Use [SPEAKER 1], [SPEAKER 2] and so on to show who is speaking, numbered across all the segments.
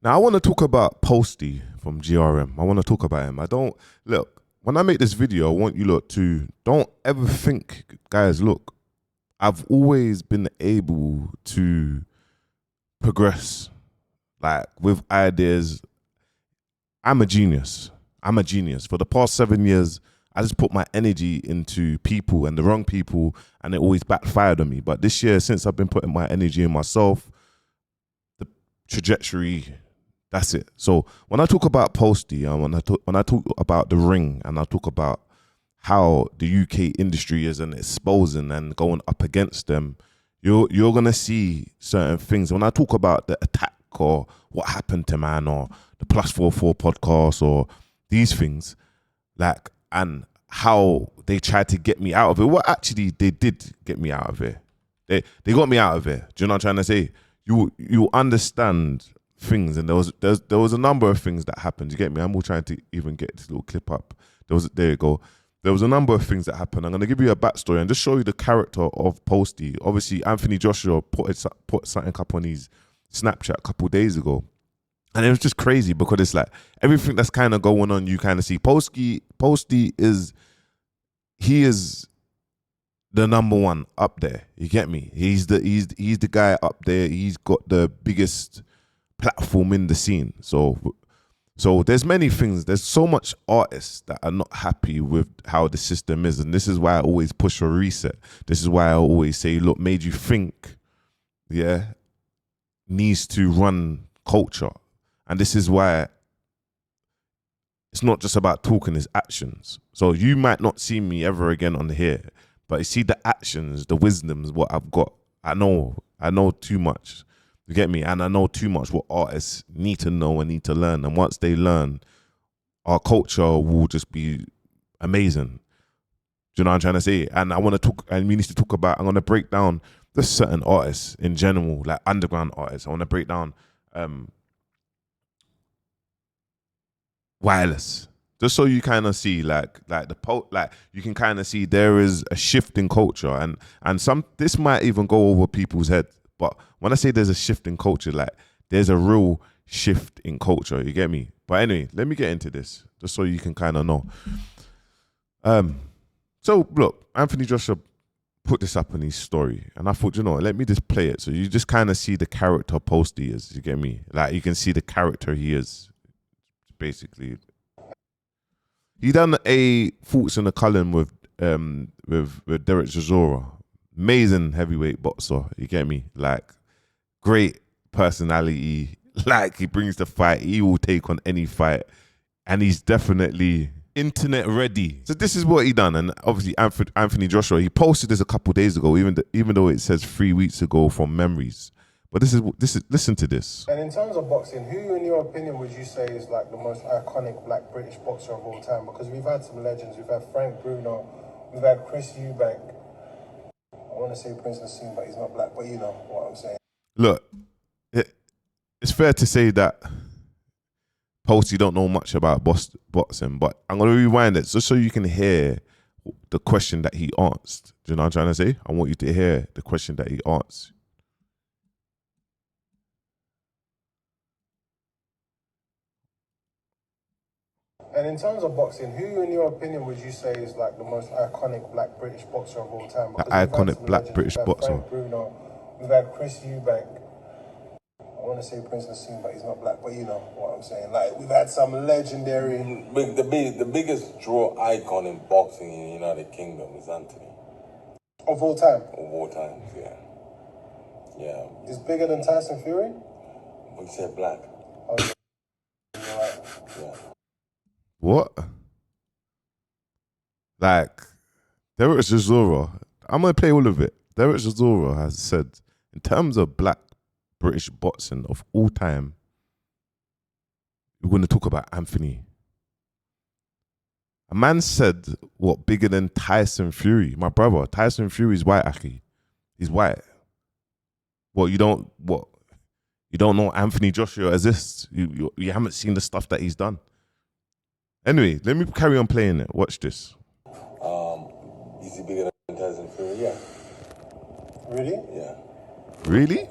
[SPEAKER 1] Now I want to talk about Posty from GRM. I want to talk about him. I don't look when I make this video. I want you lot to don't ever think, guys. Look, I've always been able to progress, like with ideas. I'm a genius. I'm a genius. For the past 7 years, I just put my energy into people and the wrong people, and it always backfired on me. But this year, since I've been putting my energy in myself, the trajectory, that's it. So when I talk about Posty, and when I talk about the ring, and I talk about how the UK industry is and exposing and going up against them, you're gonna see certain things. When I talk about the attack or what happened to man or the +44 podcast or these things, like, and how they tried to get me out of it. Well, actually, they did get me out of it. They got me out of it. Do you know what I'm trying to say? You understand things, and there was a number of things that happened. You get me? I'm all trying to even get this little clip up. There you go. There was a number of things that happened. I'm going to give you a backstory and just show you the character of Posty. Obviously, Anthony Joshua put something up on his Snapchat a couple of days ago. And it was just crazy because it's like everything that's kind of going on, you kind of see. Posty is the number one up there. You get me? He's the guy up there. He's got the biggest platform in the scene. So there's many things. There's so much artists that are not happy with how the system is. And this is why I always push for a reset. This is why I always say, look, Made You Think, yeah, needs to run culture. And this is why it's not just about talking, it's actions. So you might not see me ever again on here, but you see the actions, the wisdoms, what I've got. I know too much. You get me? And I know too much what artists need to know and need to learn. And once they learn, our culture will just be amazing. Do you know what I'm trying to say? And I want to talk, and we need to talk about, I'm going to break down the certain artists in general, like underground artists. I want to break down Wireless. Just so you kind of see, like you can kind of see there is a shift in culture, and this might even go over people's head. But when I say there's a shift in culture, like there's a real shift in culture. You get me? But anyway, let me get into this just so you can kind of know. So look, Anthony Joshua put this up in his story, and I thought, you know, let me just play it so you just kind of see the character Posty is. You get me? Like you can see the character he is. Basically, he done a Thoughts in the Cullen with Derek Chisora. Amazing heavyweight boxer. You get me? Like great personality. Like he brings the fight. He will take on any fight, and he's definitely internet ready. So this is what he done, and obviously Anthony Joshua. He posted this a couple days ago, even though it says 3 weeks ago from memories. But this is listen to this.
[SPEAKER 2] And in terms of boxing, who, in your opinion, would you say is like the most iconic black British boxer of all time? Because we've had some legends. We've had Frank Bruno, we've had Chris Eubank. I want to say Prince Nassim, but he's not black. But you know what I'm saying.
[SPEAKER 1] Look, it's fair to say that Posty don't know much about boxing, but I'm gonna rewind it just so you can hear the question that he asked. Do you know what I'm trying to say? I want you to hear the question that he asked.
[SPEAKER 2] And in terms of boxing, who, in your opinion, would you say is like the most iconic black British boxer of all time?
[SPEAKER 1] The iconic black British boxer.
[SPEAKER 2] Frank Bruno, we've had Chris Eubank. I want to say Prince Nassim, but he's not black. But you know what I'm saying. Like we've had some legendary.
[SPEAKER 3] The biggest draw icon in boxing in the United Kingdom is Anthony.
[SPEAKER 2] Of all time.
[SPEAKER 3] Of all times, yeah. Yeah.
[SPEAKER 2] He's bigger than Tyson Fury.
[SPEAKER 3] We said black.
[SPEAKER 2] Oh, yeah. You're right.
[SPEAKER 3] Yeah.
[SPEAKER 1] What? Like, Derek Chisora, I'm going to play all of it. Derek Chisora has said, in terms of black British boxing of all time, we're going to talk about Anthony. A man said, what, bigger than Tyson Fury? My brother, Tyson Fury's white, Ackhiii. He's white. You don't know Anthony Joshua exists? You haven't seen the stuff that he's done? Anyway, let me carry on playing it. Watch this.
[SPEAKER 3] Is he bigger than Tyson Fury? Yeah.
[SPEAKER 2] Really?
[SPEAKER 3] Yeah.
[SPEAKER 1] Really?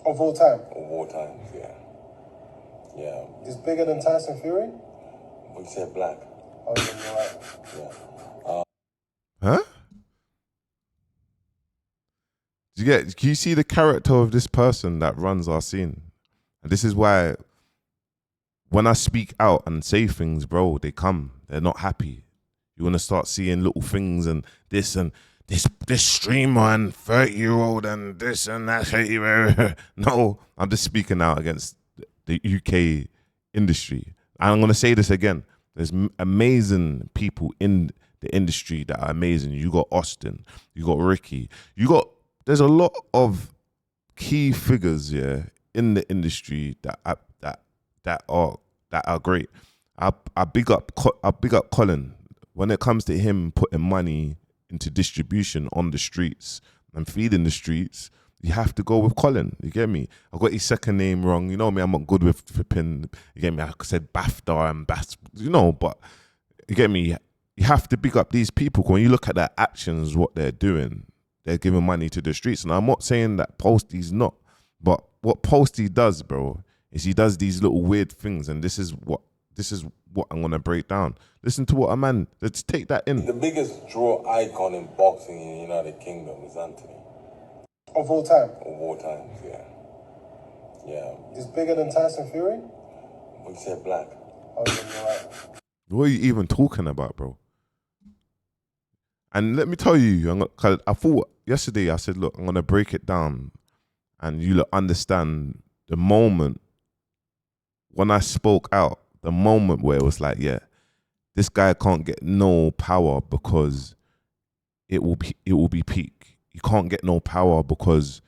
[SPEAKER 2] Of all time.
[SPEAKER 3] Of all times, yeah. Yeah.
[SPEAKER 2] It's bigger than Tyson Fury?
[SPEAKER 3] We said black.
[SPEAKER 2] Oh, yeah, you're right.
[SPEAKER 3] Yeah.
[SPEAKER 1] Huh? Do you see the character of this person that runs our scene? And this is why when I speak out and say things, bro, they come. They're not happy. You want to start seeing little things and this streamer and 30-year-old and this and that. No, I'm just speaking out against the UK industry. And I'm going to say this again. There's amazing people in the industry that are amazing. You got Austin, you got Ricky, there's a lot of key figures, yeah, in the industry that are great. I big up Colin when it comes to him putting money into distribution on the streets and feeding the streets. You have to go with Colin. You get me? I got his second name wrong. You know me, I'm not good with flipping. You get me? I said BAFTA and but you get me? You have to big up these people. When you look at their actions, what they're doing, they're giving money to the streets. And I'm not saying that Posty's not, but what Posty does, bro, is he does these little weird things, and this is what I'm gonna break down. Listen to what let's take that in.
[SPEAKER 3] The biggest draw icon in boxing in the United Kingdom is Anthony.
[SPEAKER 2] Of all time.
[SPEAKER 3] Of all times, yeah. Yeah.
[SPEAKER 2] It's bigger than Tyson Fury?
[SPEAKER 3] We said black.
[SPEAKER 2] Oh, yeah, you're right.
[SPEAKER 1] What are you even talking about, bro? And let me tell you, cause I thought yesterday, I said, look, I'm going to break it down and you understand the moment when I spoke out, the moment where it was like, yeah, this guy can't get no power because it will be peak. You can't get no power because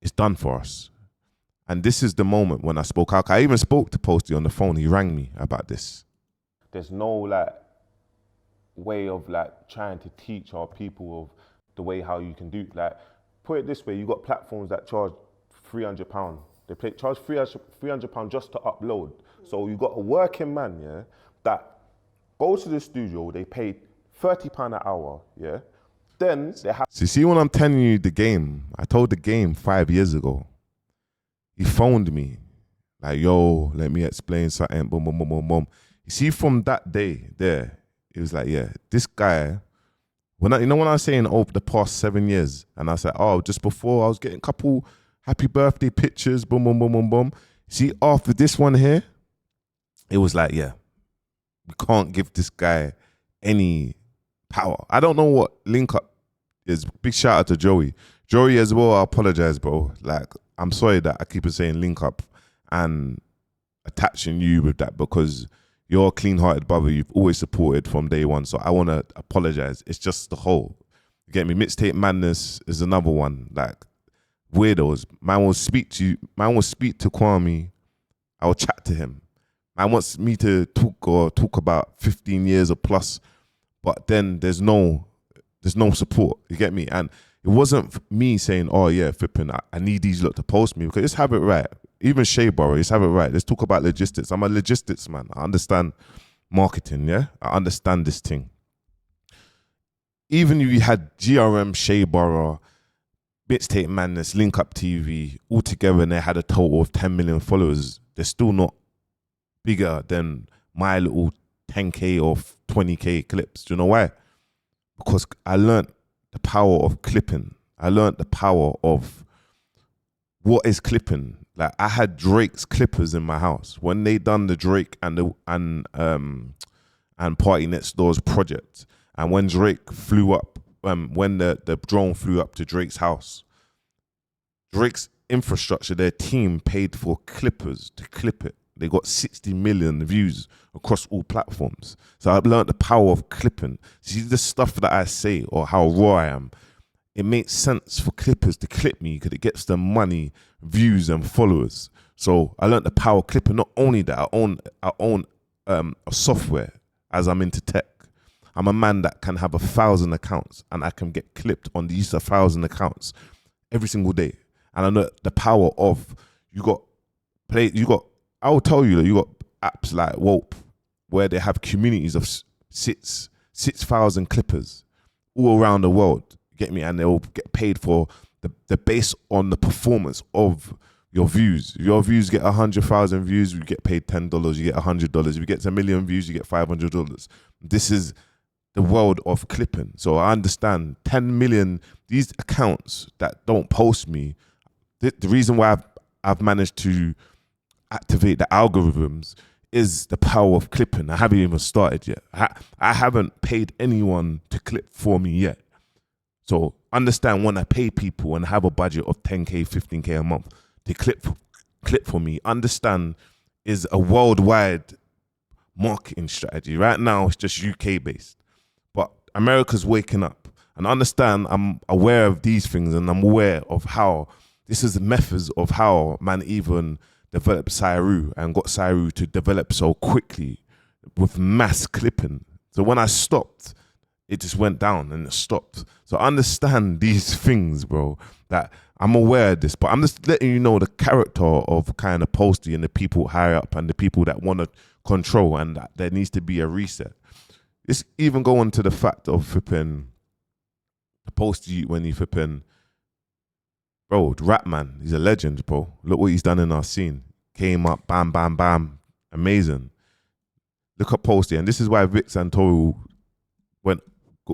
[SPEAKER 1] it's done for us. And this is the moment when I spoke out. I even spoke to Posty on the phone. He rang me about this. There's no way of trying to teach our people of the way how you can do. Put it this way, you got platforms that charge £300. They charge £300 just to upload. So you got a working man, yeah, that goes to the studio, they pay £30 an hour, yeah. Then they have. See when I'm telling you the game, I told the game 5 years ago. He phoned me, yo, let me explain something, boom, boom, boom, boom, boom. You see, from that day there, it was like, yeah, this guy, when I was saying over the past 7 years, and I said, just before I was getting a couple happy birthday pictures, boom, boom, boom, boom, boom. See, after this one here, it was like, yeah, we can't give this guy any power. I don't know what link up is. Big shout out to Joey. Joey as well, I apologize, bro. I'm sorry that I keep saying link up and attaching you with that because you're a clean-hearted brother. You've always supported from day one. So I want to apologize. It's just the whole. You get me? Mixtape Madness is another one. Weirdos. Man will speak to Kwame. I will chat to him. Man wants me to talk about 15 years or plus, but then there's no support. You get me? And it wasn't me saying, oh yeah, flipping, I need these lot to post me, because let's have it right. Even Shea Borough, let's have it right. Let's talk about logistics. I'm a logistics man. I understand marketing, yeah? I understand this thing. Even if you had GRM, Shea Borough, Mixtape Madness, Link Up TV, all together, and they had a total of 10 million followers, they're still not bigger than my little 10K or 20K clips. Do you know why? Because I learned the power of clipping. I learned the power of what is clipping. I had Drake's clippers in my house when they done the Drake and Party Next Door's project, and when Drake flew up, when the drone flew up to Drake's house, Drake's infrastructure, their team paid for clippers to clip it. They got 60 million views across all platforms. So I've learned the power of clipping. See, the stuff that I say or how raw I am, it makes sense for clippers to clip me because it gets them money, views, and followers. So I learned the power of clipping. Not only that, I own a software as I'm into tech. I'm a man that can have 1,000 accounts and I can get clipped on these 1,000 accounts every single day. And I know the power of I will tell you that you got apps like Wope, where they have communities of 6,000 clippers all around the world. Get me? And they'll get paid for the base on the performance of your views. If your views get 100,000 views, you get paid $10. You get $100. If you get 1 million views, you get $500. This is the world of clipping. So I understand 10 million, these accounts that don't post me, the reason why I've managed to activate the algorithms is the power of clipping. I haven't even started yet. I haven't paid anyone to clip for me yet. So understand, when I pay people and have a budget of 10K, 15K a month to clip for me, understand is a worldwide marketing strategy. Right now, it's just UK based. But America's waking up, and understand I'm aware of these things, and I'm aware of how this is the methods of how man even developed Cyru and got Cyru to develop so quickly with mass clipping. So when I stopped, it just went down and it stopped. So understand these things, bro, that I'm aware of this, but I'm just letting you know the character of kind of Posty and the people higher up and the people that want to control, and that there needs to be a reset. It's even going to the fact of flipping the Posty when he flipping, bro, Rap Man, he's a legend, bro. Look what he's done in our scene. Came up, bam, bam, bam, amazing. Look at Posty, and this is why Vic Santoro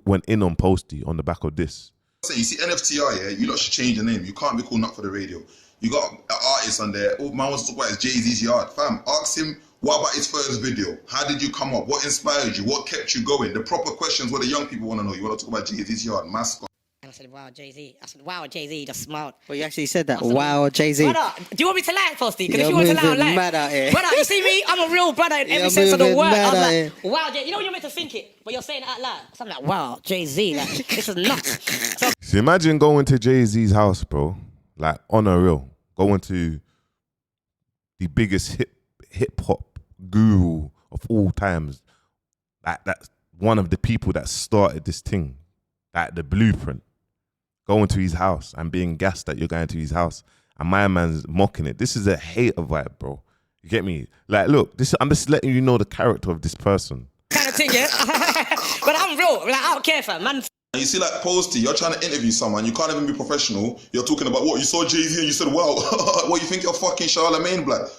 [SPEAKER 1] went in on Posty on the back of this.
[SPEAKER 4] So you see NFTR, yeah, you lot should change the name. You can't be called Not For The Radio. You got an artist on there. Oh, man wants to talk about his Jay-Z's yard. Fam, ask him, what about his first video? How did you come up? What inspired you? What kept you going? The proper questions what the young people want to know. You want to talk about Jay-Z's yard, mascot.
[SPEAKER 5] I said, wow, Jay-Z. I said, wow, Jay-Z, just smiled.
[SPEAKER 6] Well, you actually said that. Wow, Jay-Z.
[SPEAKER 5] Brother, do you want me to lie, Posty? Because if you
[SPEAKER 6] You're
[SPEAKER 5] want to lie, I'll
[SPEAKER 6] moving
[SPEAKER 5] lie.
[SPEAKER 6] mad out here.
[SPEAKER 5] Brother, you see me? I'm a real brother in every
[SPEAKER 6] You're
[SPEAKER 5] sense of the
[SPEAKER 6] moving
[SPEAKER 5] word.
[SPEAKER 6] mad
[SPEAKER 5] I'm
[SPEAKER 6] out
[SPEAKER 5] like,
[SPEAKER 6] here.
[SPEAKER 5] wow, Jay. You know you're meant to think it, but you're saying it out loud. So I'm like, wow, Jay-Z. Like, this is nuts. So
[SPEAKER 1] So imagine going to Jay-Z's house, bro, like on a real, going to the biggest hip hop guru of all times. Like, that's one of the people that started this thing, like the blueprint. Going to his house and being gassed that you're going to his house, and my man's mocking it. This is a hater vibe, bro. You get me? Like, look, I'm just letting you know the character of this person.
[SPEAKER 5] kind of thing, yeah? But I'm real. Like, I don't care, fam. Man,
[SPEAKER 4] And you see, like Posty, you're trying to interview someone, you can't even be professional. You're talking about what you saw Jay-Z and you said, wow, what you think you're fucking Charlemagne, blood?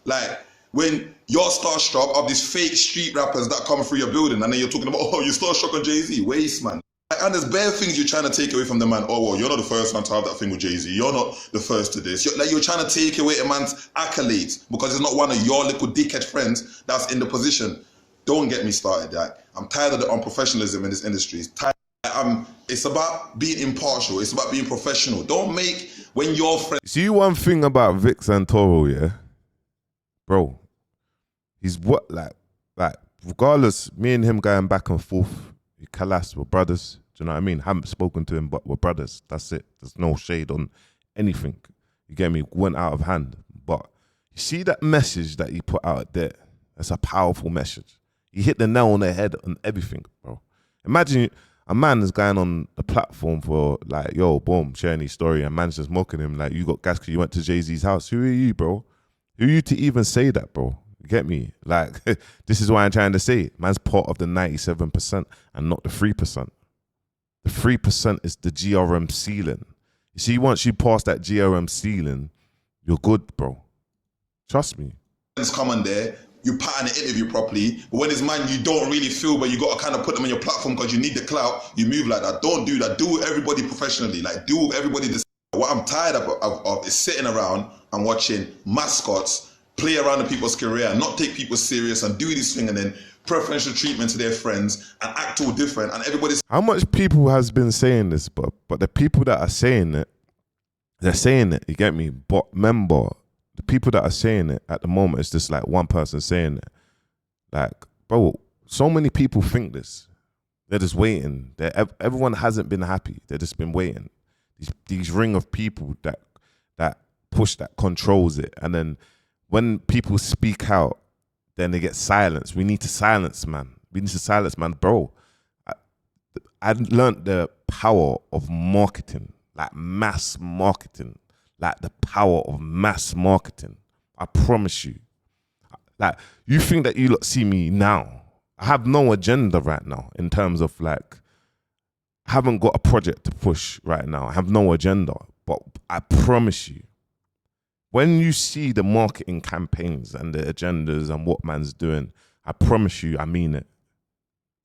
[SPEAKER 4] Like, when you're starstruck of these fake street rappers that come through your building, and then you're talking about, oh, you're starstruck on Jay-Z, waste, man. And there's bare things you're trying to take away from the man. Oh, well, you're not the first one to have that thing with Jay-Z. You're not the first to this. You're trying to take away a man's accolades because it's not one of your little dickhead friends that's in the position. Don't get me started. Like, I'm tired of the unprofessionalism in this industry. It's about being impartial. It's about being professional. Don't make when your friend.
[SPEAKER 1] See, one thing about Vic Santoro, yeah, bro, he's what, like regardless, me and him going back and forth, Kalas, we're brothers. Do you know what I mean? Haven't spoken to him, but we're brothers. That's it. There's no shade on anything. You get me? Went out of hand. But you see that message that he put out there? That's a powerful message. He hit the nail on the head on everything, bro. Imagine a man is going on the platform for like, yo, boom, sharing his story, and man's just mocking him like, you got gas because you went to Jay-Z's house. Who are you, bro? Who are you to even say that, bro? You get me? Like, this is why I'm trying to say. Man's part of the 97% and not the 3%. The 3% is the GRM ceiling. You see, once you pass that GRM ceiling, you're good, bro. Trust me.
[SPEAKER 4] Come on there, you pattern the interview properly, but when it's man you don't really feel, but you got to kind of put them on your platform because you need the clout, you move like that. Don't do that. Do everybody professionally. Like, do everybody the same. What I'm tired of is sitting around and watching mascots play around the people's career and not take people serious and do this thing and then preferential treatment to their friends and act all different, and everybody's.
[SPEAKER 1] How much people has been saying this, but the people that are saying it, they're saying it, you get me? But remember, the people that are saying it at the moment, it's just like one person saying it. Like, bro, so many people think this. They're just waiting. Everyone hasn't been happy. They've just been waiting. These ring of people that push, that controls it. And then when people speak out, then they get silenced. We need to silence, man. We need to silence, man. Bro, I learned the power of marketing, like mass marketing, like the power of mass marketing. I promise you. Like, you think that you lot see me now. I have no agenda right now in terms of like, I haven't got a project to push right now. I have no agenda. But I promise you, when you see the marketing campaigns and the agendas and what man's doing, I promise you, I mean it.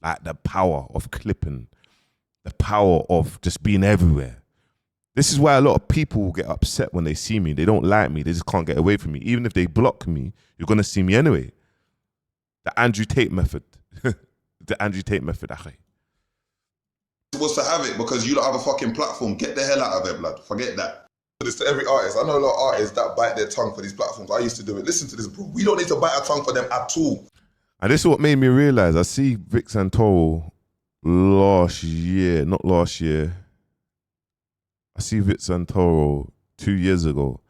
[SPEAKER 1] Like the power of clipping, the power of just being everywhere. This is why a lot of people get upset when they see me. They don't like me. They just can't get away from me. Even if they block me, you're going to see me anyway. The Andrew Tate method. The Andrew Tate method, Ackhiii.
[SPEAKER 4] Was to have it because you don't have a fucking platform. Get the hell out of it, blood. Forget that. This to every artist. I know a lot of artists that bite their tongue for these platforms. I used to do it. Listen to this, bro. We don't need to bite our tongue for them at all.
[SPEAKER 1] And this is what made me realize. I see Vic Santoro last year, not last year. I see Vic Santoro 2 years ago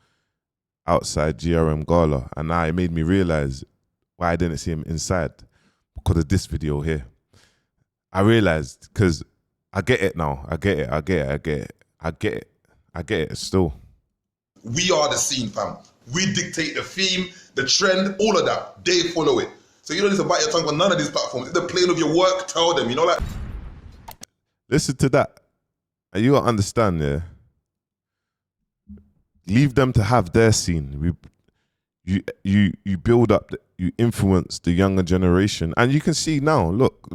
[SPEAKER 1] outside GRM Gala, and now it made me realize why I didn't see him inside because of this video here. I realized because I get it now. I get it still.
[SPEAKER 4] We are the scene, fam. We dictate the theme, the trend, all of that. They follow it. So you don't need to bite your tongue on none of these platforms. If they're playing with your work, tell them, you know, like.
[SPEAKER 1] Listen to that. And you gotta understand, yeah. Leave them to have their scene. You build up, you influence the younger generation. And you can see now, look,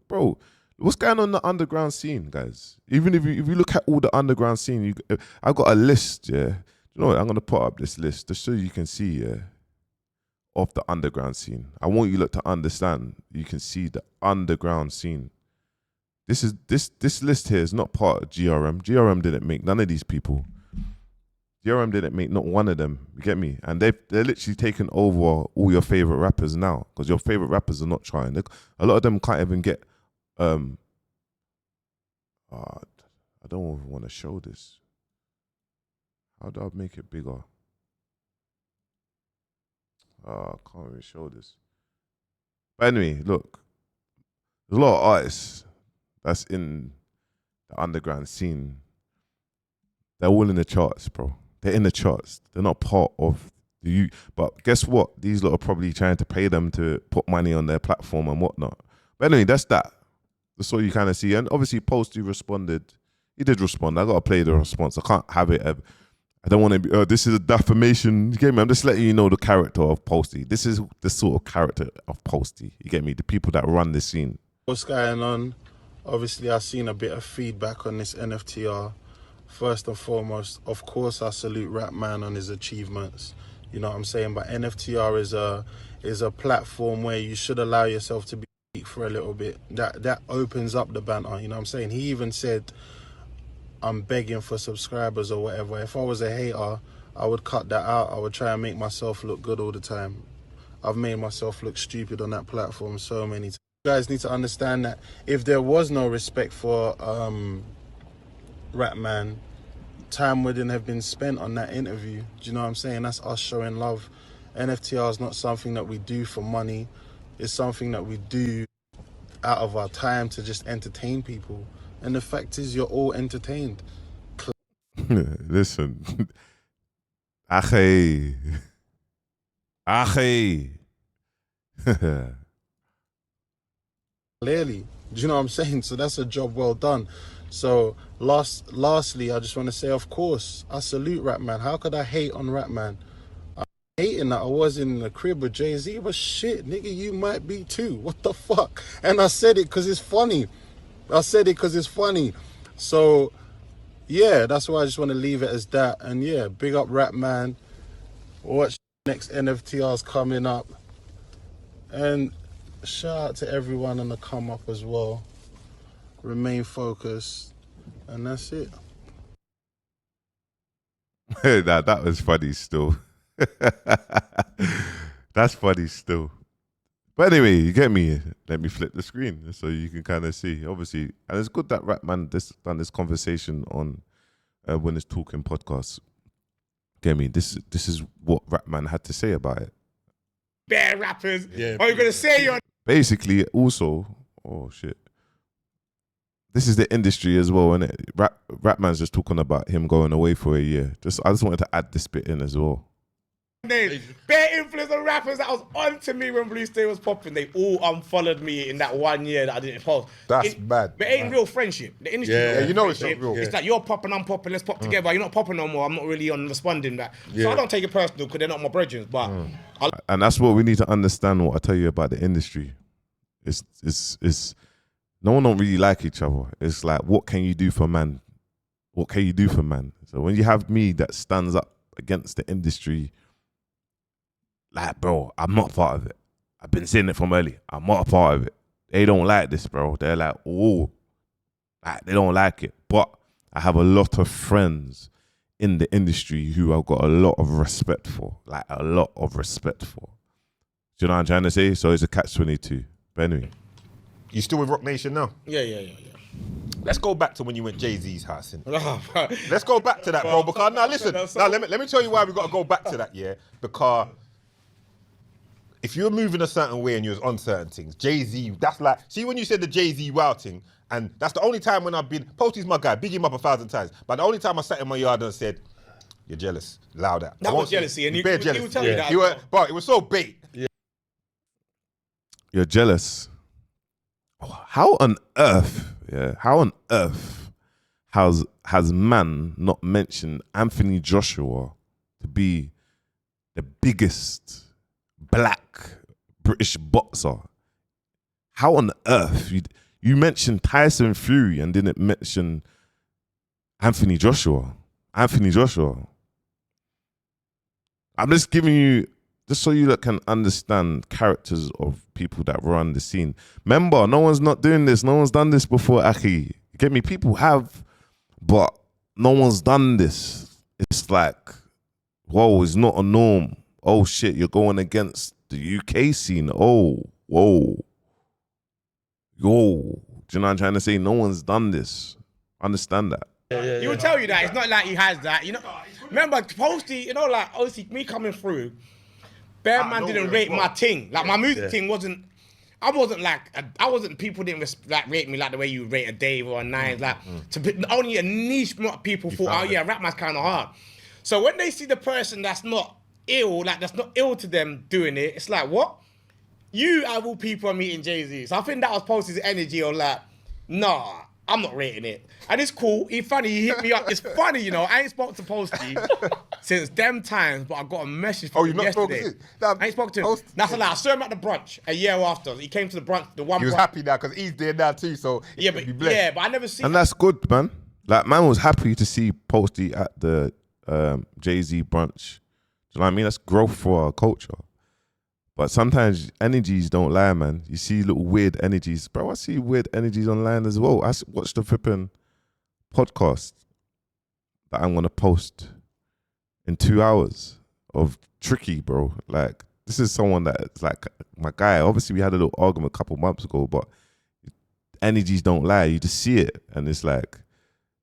[SPEAKER 1] bro. What's going on in the underground scene, guys? Even if you look at all the underground scene, I got a list, yeah. You know what? I'm gonna put up this list just so you can see, yeah, of the underground scene. I want you lot to understand. You can see the underground scene. This list here is not part of GRM. GRM didn't make none of these people. GRM didn't make not one of them. You get me? And they're literally taken over all your favorite rappers now because your favorite rappers are not trying. A lot of them can't even get. I don't even want to show this. How do I make it bigger? I can't even show this. But anyway, look. There's a lot of artists that's in the underground scene. They're all in the charts, bro. They're in the charts. They're not part of the youth. But guess what? These lot are probably trying to pay them to put money on their platform and whatnot. But anyway, that's that. That's all you kind of see. And obviously, Posty responded. He did respond. I got to play the response. I can't have it. I don't want to be, this is a defamation. You get me? I'm just letting you know the character of Posty. This is the sort of character of Posty. You get me? The people that run the scene.
[SPEAKER 7] What's going on? Obviously, I've seen a bit of feedback on this NFTR. First and foremost, of course, I salute Rapman on his achievements. You know what I'm saying? But NFTR is a platform where you should allow yourself to be for a little bit. That opens up the banter. You know what I'm saying? He even said, I'm begging for subscribers or whatever. If I was a hater, I would cut that out. I would try and make myself look good all the time. I've made myself look stupid on that platform so many times. You guys need to understand that if there was no respect for Rapman, time wouldn't have been spent on that interview. Do you know what I'm saying? That's us showing love. NFTR is not something that we do for money. It's something that we do out of our time to just entertain people. And the fact is, you're all entertained.
[SPEAKER 1] Listen. Ackhiii.
[SPEAKER 7] Clearly. Do you know what I'm saying? So that's a job well done. So lastly, I just want to say, of course, I salute Rapman. How could I hate on Rapman? I'm hating that I was in the crib with Jay-Z, but shit, nigga, you might be too. What the fuck? And I said it because it's funny. So, yeah, that's why I just want to leave it as that. And yeah, big up Rapman. Watch next NFTRs coming up. And shout out to everyone on the come up as well. Remain focused. And that's it.
[SPEAKER 1] That was funny still. That's funny still. But anyway, you get me. Let me flip the screen so you can kind of see. Obviously, and it's good that Rapman done this conversation on When It's Talking podcast. Get me? This is what Rapman had to say about it.
[SPEAKER 8] Bare rappers. Yeah. Are you gonna say you're
[SPEAKER 1] basically also? Oh shit! This is the industry as well, isn't it? Rapman's just talking about him going away for a year. I just wanted to add this bit in as well.
[SPEAKER 8] name. Bare influencer rappers that was on to me when Blue State was popping. They all unfollowed me in that 1 year that I didn't post.
[SPEAKER 9] That's bad.
[SPEAKER 8] But it ain't real friendship. The industry,
[SPEAKER 9] Yeah,
[SPEAKER 8] is
[SPEAKER 9] you know it's
[SPEAKER 8] friendship.
[SPEAKER 9] not real.
[SPEAKER 8] It's like you're popping, I'm popping. Let's pop together. You're not popping no more. I'm not really on responding that. So I don't take it personal because they're not my brethren. But
[SPEAKER 1] And that's what we need to understand. What I tell you about the industry, it's no one don't really like each other. It's like, what can you do for man? What can you do for man? So when you have me that stands up against the industry, like, bro, I'm not part of it. I've been saying it from early. I'm not a part of it. They don't like this, bro. They're like, oh, like, they don't like it. But I have a lot of friends in the industry who I've got a lot of respect for. Like, a lot of respect for. Do you know what I'm trying to say? So it's a catch-22. But anyway.
[SPEAKER 9] You still with Rock Nation now?
[SPEAKER 8] yeah.
[SPEAKER 9] Let's go back to when you went Jay-Z's house.
[SPEAKER 8] Oh, bro.
[SPEAKER 9] Let's go back to that, bro. Because now listen, let me tell you why we got to go back to that, yeah? Because if you're moving a certain way and you're on certain things, Jay-Z, that's like, see when you said the Jay-Z wow thing, and that's the only time when I've been, Posty's my guy, big him up 1,000 times, but the only time I sat in my yard and said, you're jealous, loud out.
[SPEAKER 8] That was jealousy, and he
[SPEAKER 9] bare
[SPEAKER 8] would
[SPEAKER 9] jealous.
[SPEAKER 8] tell you that.
[SPEAKER 9] But it was so bait.
[SPEAKER 1] You're jealous. How on earth has man not mentioned Anthony Joshua to be the biggest black British boxer? How on earth you mentioned Tyson Fury and didn't mention Anthony Joshua? I'm just giving you, just so you can understand characters of people that run the scene. Remember, no one's not doing this. No one's done this before, Ackhiii. You get me? People have, but no one's done this. It's like, whoa, it's not a norm. Oh shit, you're going against the UK scene. Oh, whoa. Yo. Do you know what I'm trying to say? No one's done this. Understand that.
[SPEAKER 8] He will tell you that. It's not like he has that. You know, remember, Posty, you know, like, obviously, me coming through, Bear Man didn't rate my thing. Like, my music thing wasn't, people didn't rate me like the way you rate a Dave or a Nines. Like, only a niche amount of people thought, oh yeah, rap man's kind of hard. So when they see the person that's not ill, like, that's not ill to them doing it, it's like, what? You, out of all people, are meeting Jay-Z. So I think that was Posty's energy on like, nah, I'm not rating it. And it's cool. He hit me up. It's funny, you know. I ain't spoke to Posty since them times, but I got a message from him yesterday. I ain't spoke to him. That's a lie. I saw him at the brunch a year after. He came to the brunch, the one
[SPEAKER 9] He was happy now because he's there now too, so
[SPEAKER 8] yeah, but I never seen.
[SPEAKER 1] And that's good, man. Like, man was happy to see Posty at the Jay-Z brunch. Do you know what I mean? That's growth for our culture. But sometimes energies don't lie, man. You see little weird energies. Bro, I see weird energies online as well. I watched the flipping podcast that I'm going to post in 2 hours of Tricky, bro. Like, this is someone that's like my guy. Obviously, we had a little argument a couple months ago, but energies don't lie. You just see it. And it's like,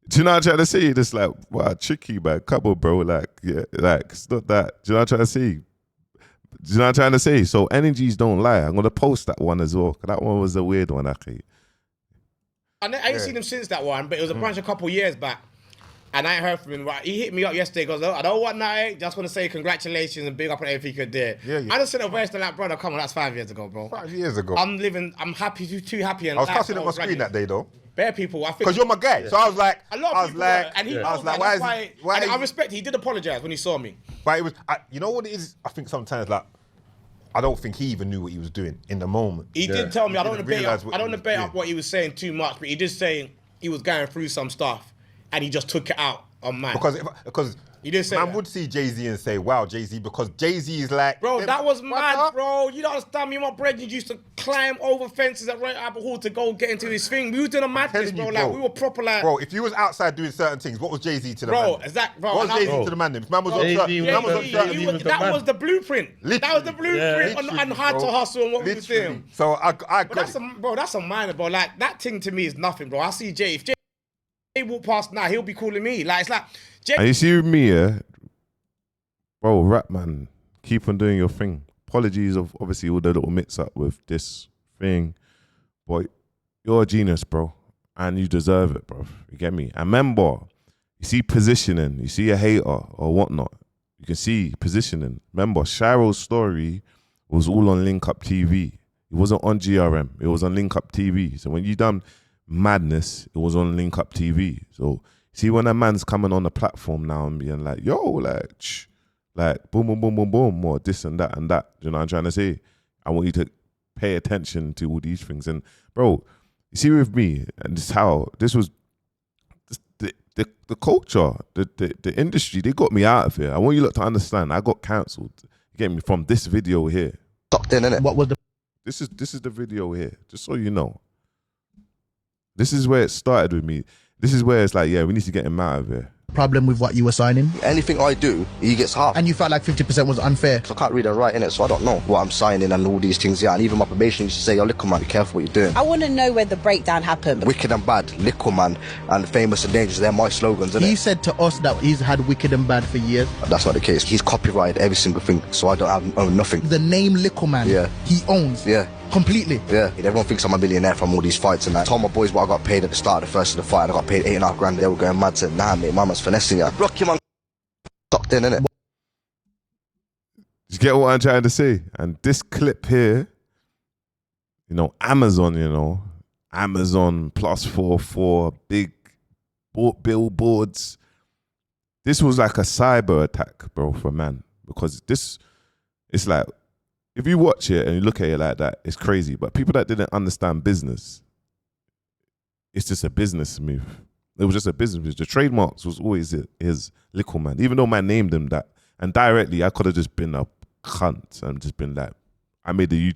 [SPEAKER 1] do you know what I'm trying to say? You're just like, wow, Tricky, man. Come on, bro. Like, yeah, like, it's not that. Do you know what I'm trying to say? Do you know what I'm trying to say? So energies don't lie. I'm going to post that one as well. That one was a weird one, actually.
[SPEAKER 8] I ain't seen him since that one, but it was a brunch a couple years back. And I ain't heard from him. Right? He hit me up yesterday because I don't want that. Just want to say congratulations and big up on everything you could do.
[SPEAKER 9] Yeah.
[SPEAKER 8] I just sent a voice to that brother. Come on, that's 5 years ago, bro.
[SPEAKER 9] 5 years ago.
[SPEAKER 8] I'm happy, too happy. And
[SPEAKER 9] I was cussing at my screen that day though.
[SPEAKER 8] Bare people, I think.
[SPEAKER 9] Because you're my guy. Yeah. So I was like,
[SPEAKER 8] a lot of people were, and he knows that. Why I respect it. He did apologize when he saw me.
[SPEAKER 9] But it was, you know what it is? I think sometimes, like, I don't think he even knew what he was doing in the moment.
[SPEAKER 8] He did tell me, I don't want to debate up what he was saying too much, but he did say he was going through some stuff and he just took it out on man.
[SPEAKER 9] Because
[SPEAKER 8] he did say
[SPEAKER 9] man
[SPEAKER 8] that.
[SPEAKER 9] would see Jay-Z and say, wow, Jay-Z, because Jay-Z is like...
[SPEAKER 8] Bro, that was mad, bro. You don't understand me and my brethren used to climb over fences at Right Apple Hall to go get into his thing. We was doing a madness, bro. Like, we were proper like...
[SPEAKER 9] Bro, if you was outside doing certain things, what was Jay-Z to the man?
[SPEAKER 8] Bro, exactly. Bro,
[SPEAKER 9] what was Jay-Z to the man? If man was on certain...
[SPEAKER 8] That was the blueprint.
[SPEAKER 9] Literally.
[SPEAKER 8] That was the blueprint on how to hustle and what we was doing.
[SPEAKER 9] So I got
[SPEAKER 8] that's a minor, bro. Like, that thing to me is nothing, bro. I see Jay. If Jay walk past now, he'll be calling me. Like, it's like... Jay.
[SPEAKER 1] And you see with me, yeah? Bro, rap man, keep on doing your thing. Apologies of obviously all the little mix-up with this thing. But you're a genius, bro. And you deserve it, bro. You get me? And remember, you see positioning, you see a hater or whatnot. You can see positioning. Remember, Shiro's story was all on Link Up TV. It wasn't on GRM. It was on Link Up TV. So when you done madness, it was on Link Up TV. So see when a man's coming on the platform now and being like, yo, like boom, boom, boom, boom, boom, more this and that and that. You know what I'm trying to say? I want you to pay attention to all these things. And bro, you see with me, and this was the culture, the industry, they got me out of here. I want you lot to understand, I got cancelled. You get me, from this video here.
[SPEAKER 10] Stopped in, innit? What was the...
[SPEAKER 1] This is the video here, just so you know. This is where it started with me. This is where it's like, yeah, we need to get him out of here.
[SPEAKER 10] problem with what you were signing?
[SPEAKER 11] Anything I do, he gets half.
[SPEAKER 10] And you felt like 50% was unfair?
[SPEAKER 11] I can't read and write in it, so I don't know what I'm signing and all these things. Yeah, and even my probation used to say, yo, Lickle Man, be careful what you're doing.
[SPEAKER 12] I want to know where the breakdown happened.
[SPEAKER 11] Wicked and bad, Lickle Man, and famous and dangerous, they're my slogans, innit?
[SPEAKER 10] He said to us that he's had wicked and bad for years.
[SPEAKER 11] That's not the case. He's copyrighted every single thing, so I don't own nothing.
[SPEAKER 10] The name Lickle Man,
[SPEAKER 11] yeah,
[SPEAKER 10] he owns.
[SPEAKER 11] Yeah.
[SPEAKER 10] Completely.
[SPEAKER 11] Yeah. Everyone thinks I'm a millionaire from all these fights and that. I told my boys what I got paid at the start of the first of the fight, and I got paid 8.5 grand. They were going mad, said, nah, mate, my man's finessing ya. Rock him on. Stopped in, innit?
[SPEAKER 1] You get what I'm trying to say? And this clip here, you know, Amazon +44, big billboards. This was like a cyber attack, bro, for man. Because this, it's like, if you watch it and you look at it like that, it's crazy. But people that didn't understand business, it's just a business move. It was just a business move. The trademarks was always his Lickle Man. Even though man named him that. And directly, I could have just been a cunt and just been like, I made the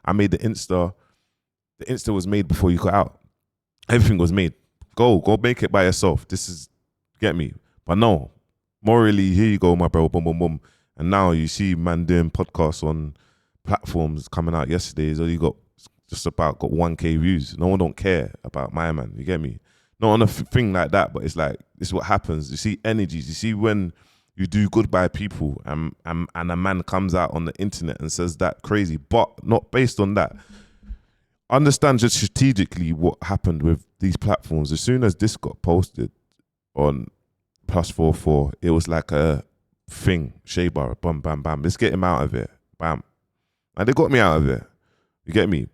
[SPEAKER 1] Insta. The Insta was made before you got out. Everything was made. Go make it by yourself. This is, get me. But no, morally, here you go, my bro, boom, boom, boom. And now you see man doing podcasts on platforms coming out yesterday. He's only got just about 1K views. No one don't care about my man. You get me? Not on a thing like that, but it's like, this is what happens. You see energies. You see when you do good by people and a man comes out on the internet and says that crazy, but not based on that. Understand just strategically what happened with these platforms. As soon as this got posted on +44, it was like a thing. Shea bar, bam, bam, bam. Let's get him out of here. Bam. And they got me out of there. You get me?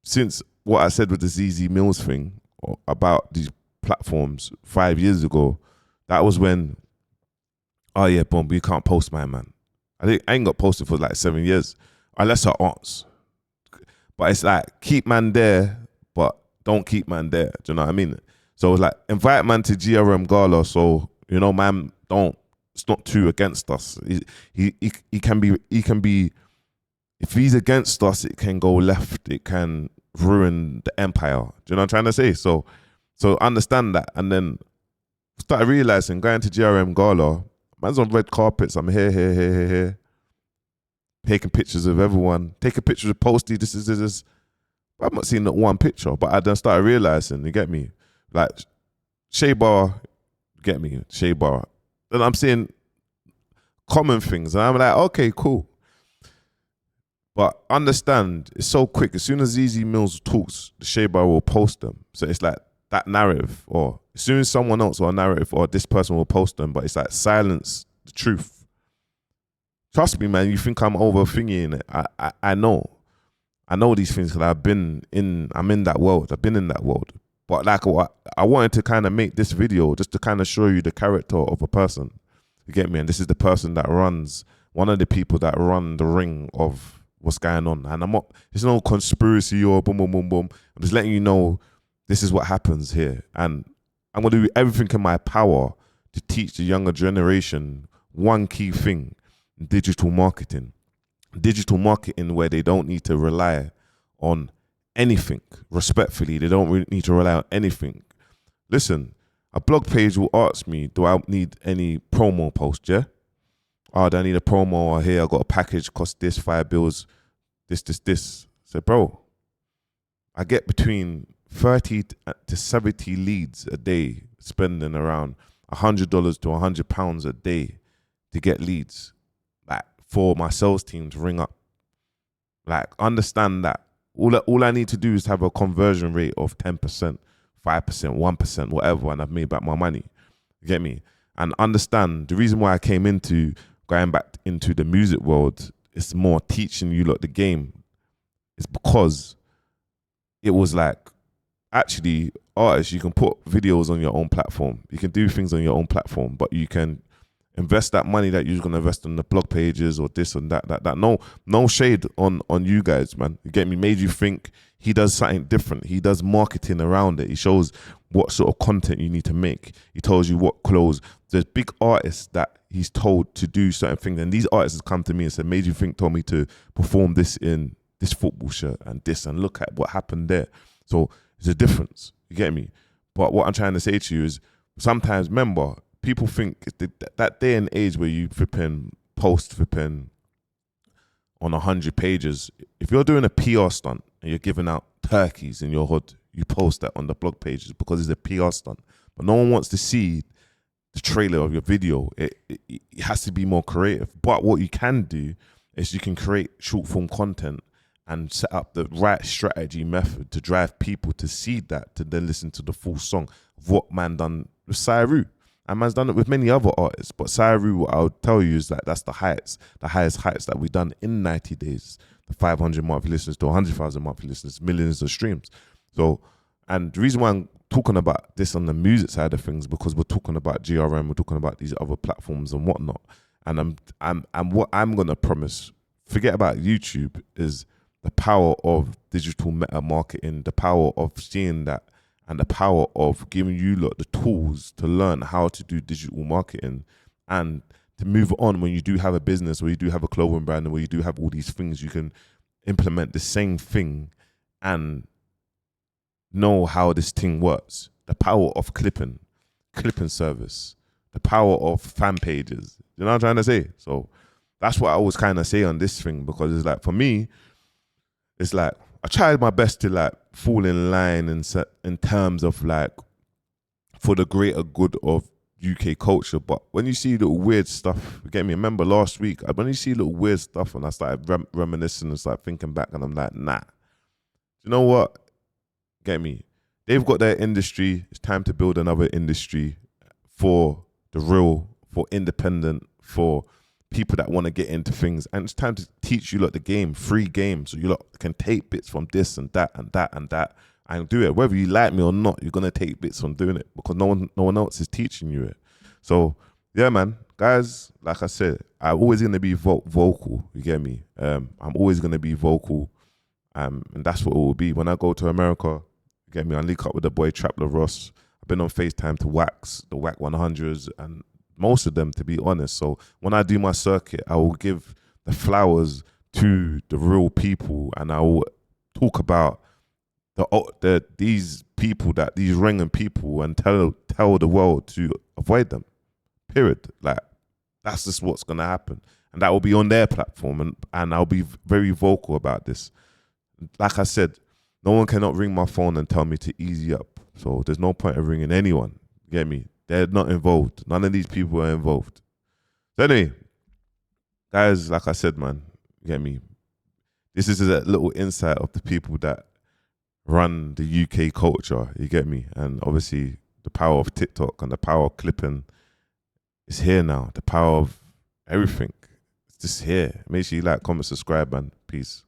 [SPEAKER 1] Since what I said with the ZZ Mills thing about these platforms 5 years ago, that was when, oh yeah, boom, we can't post my man. I ain't got posted for like 7 years, unless her aunts. But it's like, keep man there, but don't keep man there. Do you know what I mean? So it's like, invite man to GRM Gala, so, you know, man, it's not too against us. He can be, if he's against us, it can go left. It can ruin the empire. Do you know what I'm trying to say? So understand that. And then started realizing, going to GRM Gala, man's on red carpets. I'm here. Taking pictures of everyone. Taking pictures of Posty. This. But I've not seen not one picture. But I then started realizing, you get me? Like, Shea Bar, get me? Shea Bar. And I'm seeing common things. And I'm like, okay, cool. But understand, it's so quick. As soon as ZZ Mills talks, the Shea Bar will post them. So it's like that narrative, or as soon as someone else or a narrative or this person will post them, but it's like silence the truth. Trust me, man, you think I'm over thinking it. I know. I know these things because I'm in that world. I've been in that world. But like, I wanted to kind of make this video just to kind of show you the character of a person. You get me? And this is the person that runs, one of the people that run the ring of what's going on. And I'm not, it's no conspiracy or boom, boom, boom, boom. I'm just letting you know this is what happens here. And I'm going to do everything in my power to teach the younger generation one key thing: digital marketing. Digital marketing where they don't need to rely on anything. Respectfully, they don't really need to rely on anything. Listen, a blog page will ask me, do I need any promo post, yeah? Oh, do I need a promo? Or here, I got a package, cost this, 5 bills, this. So, bro, I get between 30 to 70 leads a day, spending around $100 to £100 a day to get leads, like, for my sales team to ring up. Like, understand that. All I need to do is have a conversion rate of 10%, 5%, 1%, whatever, and I've made back my money. You get me? And understand the reason why I came into going back into the music world, it's more teaching you lot the game. It's because it was like, actually, artists, you can put videos on your own platform. You can do things on your own platform, but you can invest that money that you're going to invest on the blog pages or this and that. No shade on you guys, man. You get me? Made you think he does something different. He does marketing around it. He shows what sort of content you need to make. He tells you what clothes. There's big artists that he's told to do certain things, and these artists have come to me and said, Made you think told me to perform this in this football shirt and this, and look at what happened there. So there's a difference. You get me? But what I'm trying to say to you is, sometimes, remember, people think that day and age where you post on 100 pages, if you're doing a PR stunt and you're giving out turkeys in your hood, you post that on the blog pages because it's a PR stunt. But no one wants to see the trailer of your video. It has to be more creative. But what you can do is you can create short form content and set up the right strategy method to drive people to see that, to then listen to the full song of what man done with Cyrus. And man's done it with many other artists. But Cyrus, what I'll tell you is that that's the highest heights that we've done in 90 days. The 500 monthly listeners to 100,000 monthly listeners, millions of streams. So, and the reason why I'm talking about this on the music side of things, because we're talking about GRM, we're talking about these other platforms and whatnot. And what I'm gonna promise, forget about YouTube, is the power of digital meta marketing, the power of seeing that, and the power of giving you lot the tools to learn how to do digital marketing and to move on when you do have a business, where you do have a clothing brand, and where you do have all these things, you can implement the same thing and know how this thing works. The power of clipping service, the power of fan pages. You know what I'm trying to say? So that's what I always kind of say on this thing, because it's like, for me, it's like, I tried my best to like fall in line in terms of like for the greater good of UK culture. But when you see little weird stuff, you get me? Remember last week, when you see little weird stuff, and I started reminiscing and started thinking back, and I'm like, nah. You know what? Get me? They've got their industry. It's time to build another industry for the real, for independent, for people that want to get into things. And it's time to teach you lot the game, free game, so you lot can take bits from this and that and that and that and do it. Whether you like me or not, you're gonna take bits from doing it, because no one else is teaching you it. So yeah, man, guys, like I said, I'm always gonna be vocal. You get me? I'm always gonna be vocal, and that's what it will be when I go to America. You get me? I link up with the boy Trapler Ross. I've been on FaceTime to Wax, the Wack 100s, and most of them, to be honest. So when I do my circuit, I will give the flowers to the real people, and I will talk about these people, that these ringing people, and tell the world to avoid them. Period. Like, that's just what's gonna happen, and that will be on their platform, and I'll be very vocal about this. Like I said, no one cannot ring my phone and tell me to easy up. So there's no point of ringing anyone. Get me? They're not involved. None of these people are involved. So anyway, guys, like I said, man, you get me? This is a little insight of the people that run the UK culture, you get me? And obviously the power of TikTok and the power of clipping is here now. The power of everything. It's just here. Make sure you like, comment, subscribe, man. Peace.